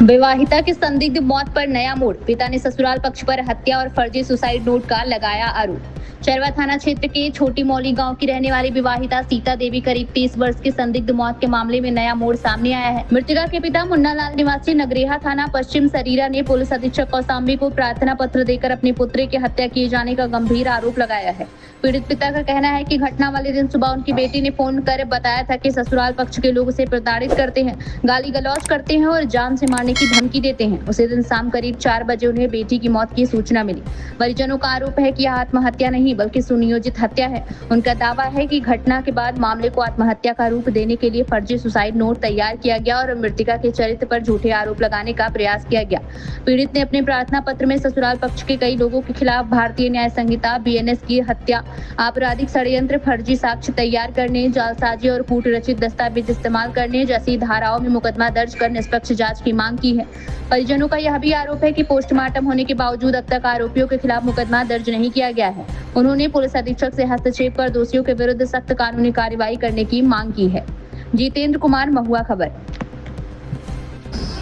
विवाहिता की संदिग्ध मौत पर नया मोड़, पिता ने ससुराल पक्ष पर हत्या और फर्जी सुसाइड नोट का लगाया आरोप। चरवा थाना क्षेत्र के छोटी मौली गांव की रहने वाली विवाहिता सीता देवी करीब 30 वर्ष की संदिग्ध मौत के मामले में नया मोड़ सामने आया है। मृतका के पिता मुन्ना लाल निवासी नगरेहा थाना पश्चिम सरीरा ने पुलिस अधीक्षक कौसाम्बी को प्रार्थना पत्र देकर अपनी पुत्री की हत्या किए जाने का गंभीर आरोप लगाया है। पीड़ित पिता का कहना है कि घटना वाले दिन सुबह उनकी बेटी ने फोन कर बताया था कि ससुराल पक्ष के लोग उसे प्रताड़ित करते हैं, गाली गलौज करते हैं और जान से मारने की धमकी देते हैं। उसी दिन शाम करीब 4 बजे उन्हें बेटी की मौत की सूचना मिली। परिजनों का आरोप है कि यह आत्महत्या नहीं बल्कि सुनियोजित हत्या है। उनका दावा है कि घटना के बाद मामले को आत्महत्या का रूप देने के लिए फर्जी सुसाइड नोट तैयार किया गया और मृतका के चरित्र पर झूठे आरोप लगाने का प्रयास किया गया। पीड़ित ने अपने प्रार्थना पत्र में ससुराल पक्ष के कई लोगों के खिलाफ भारतीय न्याय संहिता BNS की हत्या, आपराधिक षड्यंत्र, फर्जी साक्ष्य तैयार करने, जालसाजी और कूट रचित दस्तावेज इस्तेमाल करने जैसी धाराओं में मुकदमा दर्ज कर निष्पक्ष जांच की मांग की है। परिजनों का यह भी आरोप है कि पोस्टमार्टम होने के बावजूद अब तक आरोपियों के खिलाफ मुकदमा दर्ज नहीं किया गया है। उन्होंने पुलिस अधीक्षक से हस्तक्षेप कर दोषियों के विरुद्ध सख्त कानूनी कार्रवाई करने की मांग की है। जितेंद्र कुमार, महुआ खबर।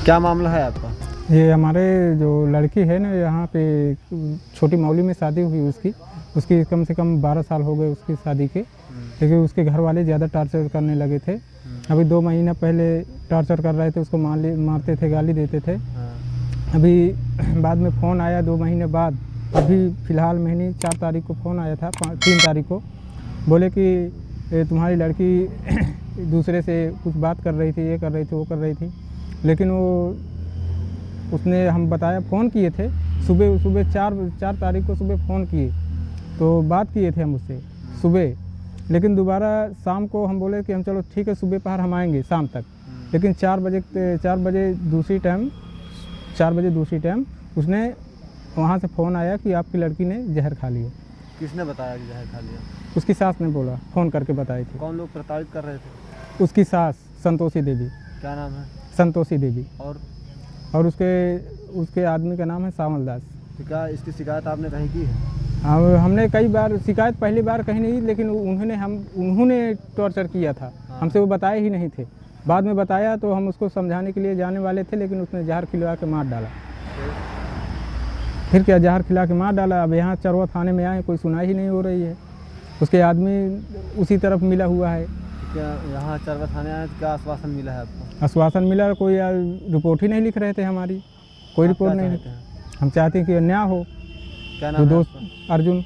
क्या मामला है आपका? ये हमारे जो लड़की है ना, यहाँ पे छोटी मौली में शादी हुई उसकी कम से कम 12 साल हो गए उसकी शादी के, लेकिन उसके घर वाले ज़्यादा टॉर्चर करने लगे थे। अभी 2 महीना पहले टॉर्चर कर रहे थे, उसको मारते थे, गाली देते थे। अभी बाद में फ़ोन आया 2 महीने बाद, अभी फ़िलहाल महीने 4 तारीख को फ़ोन आया था, 3 तारीख को बोले कि तुम्हारी लड़की दूसरे से कुछ बात कर रही थी, ये कर रही थी, वो कर रही थी। लेकिन उसने हम बताया, फ़ोन किए थे सुबह 4 तारीख को सुबह फ़ोन किए तो बात किए थे हम उससे सुबह, लेकिन दोबारा शाम को हम बोले कि हम चलो ठीक है सुबह पहर हम आएंगे शाम तक। लेकिन 4 बजे दूसरी टाइम उसने वहाँ से फ़ोन आया कि आपकी लड़की ने जहर खा लिया। किसने बताया कि जहर खा लिया? उसकी सास ने बोला, फ़ोन करके बताई थी। कौन लोग प्रताड़ित कर रहे थे? उसकी सास संतोषी देवी। क्या नाम है? संतोषी देवी। और उसके आदमी का नाम है सावल दास। तो क्या इसकी शिकायत आपने कहीं की है? हाँ, हमने कई बार शिकायत, पहली बार कहीं नहीं, लेकिन उन्होंने टॉर्चर किया था। हमसे वो बताए ही नहीं थे। बाद में बताया तो हम उसको समझाने के लिए जाने वाले थे, लेकिन उसने जहर खिला के मार डाला। फिर क्या, जहर खिला के मार डाला। अब यहाँ चरवा थाने में आए, कोई सुनाई ही नहीं हो रही है। उसके आदमी उसी तरफ मिला हुआ है। तो क्या यहाँ चरवा थाने आए तो क्या आश्वासन मिला है आपको? आश्वासन मिला, कोई रिपोर्ट ही नहीं लिख रहे थे हमारी, कोई रिपोर्ट नहीं। हम चाहते हैं कि न्याय हो। क्या नाम है दोस्त? अर्जुन।